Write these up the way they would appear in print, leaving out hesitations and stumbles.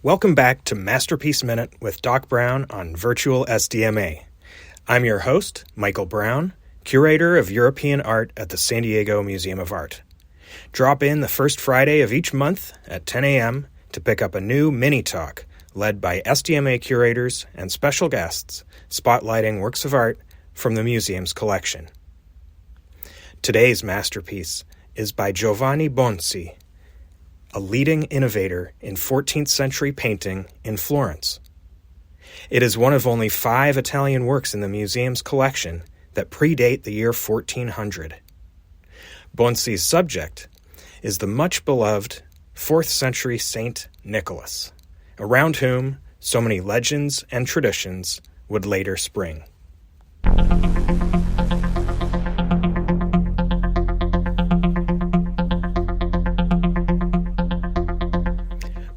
Welcome back to Masterpiece Minute with Doc Brown on Virtual SDMA. I'm your host, Michael Brown, curator of European art at the San Diego Museum of Art. Drop in the first Friday of each month at 10 a.m. to pick up a new mini-talk led by SDMA curators and special guests spotlighting works of art from the museum's collection. Today's masterpiece is by Giovanni Bonsi, a leading innovator in 14th-century painting in Florence. It is one of only 5 Italian works in the museum's collection that predate the year 1400. Bonsi's subject is the much-beloved 4th-century Saint Nicholas, around whom so many legends and traditions would later spring.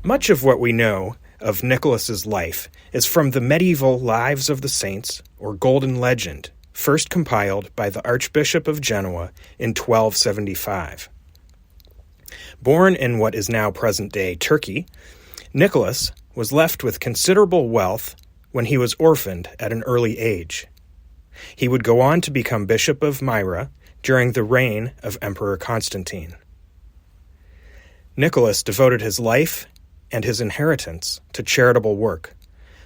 Much of what we know of Nicholas's life is from the medieval Lives of the Saints, or Golden Legend, first compiled by the Archbishop of Genoa in 1275. Born in what is now present-day Turkey, Nicholas was left with considerable wealth when he was orphaned at an early age. He would go on to become Bishop of Myra during the reign of Emperor Constantine. Nicholas devoted his life and his inheritance to charitable work,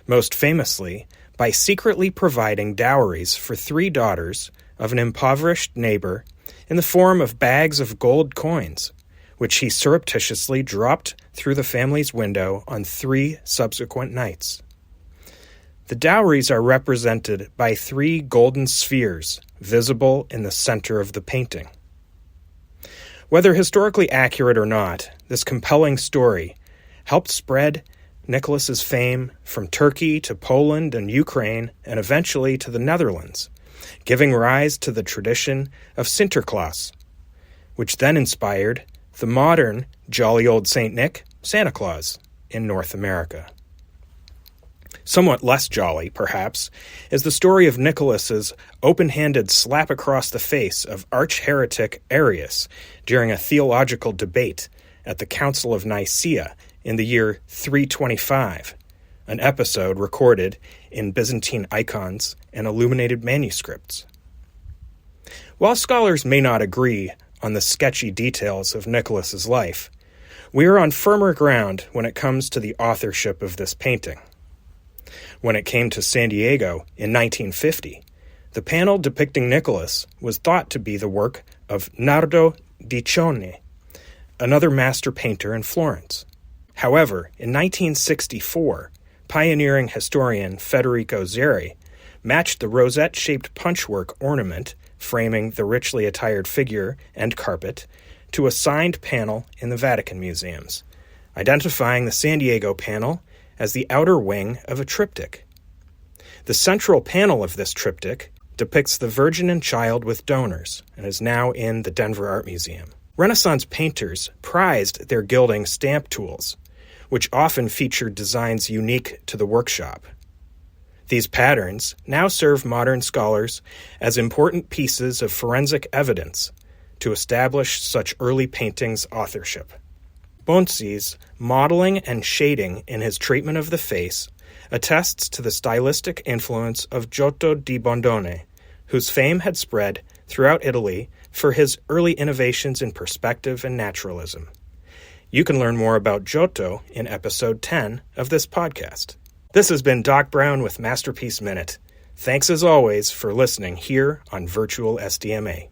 most famously by secretly providing dowries for 3 daughters of an impoverished neighbor in the form of bags of gold coins, which he surreptitiously dropped through the family's window on 3 subsequent nights. The dowries are represented by 3 golden spheres visible in the center of the painting. Whether historically accurate or not, this compelling story helped spread Nicholas's fame from Turkey to Poland and Ukraine and eventually to the Netherlands, giving rise to the tradition of Sinterklaas, which then inspired the modern jolly old Saint Nick, Santa Claus, in North America. Somewhat less jolly, perhaps, is the story of Nicholas's open-handed slap across the face of arch-heretic Arius during a theological debate at the Council of Nicaea in the year 325, an episode recorded in Byzantine icons and illuminated manuscripts. While scholars may not agree on the sketchy details of Nicholas's life, we are on firmer ground when it comes to the authorship of this painting. When it came to San Diego in 1950, the panel depicting Nicholas was thought to be the work of Nardo di Cione, another master painter in Florence. However, in 1964, pioneering historian Federico Zeri matched the rosette-shaped punchwork ornament framing the richly attired figure and carpet to a signed panel in the Vatican museums, identifying the San Diego panel as the outer wing of a triptych. The central panel of this triptych depicts the Virgin and Child with donors and is now in the Denver Art Museum. Renaissance painters prized their gilding stamp tools, which often featured designs unique to the workshop. These patterns now serve modern scholars as important pieces of forensic evidence to establish such early paintings' authorship. Bonsi's modeling and shading in his treatment of the face attests to the stylistic influence of Giotto di Bondone, whose fame had spread throughout Italy for his early innovations in perspective and naturalism. You can learn more about Giotto in episode 10 of this podcast. This has been Doc Brown with Masterpiece Minute. Thanks as always for listening here on Virtual SDMA.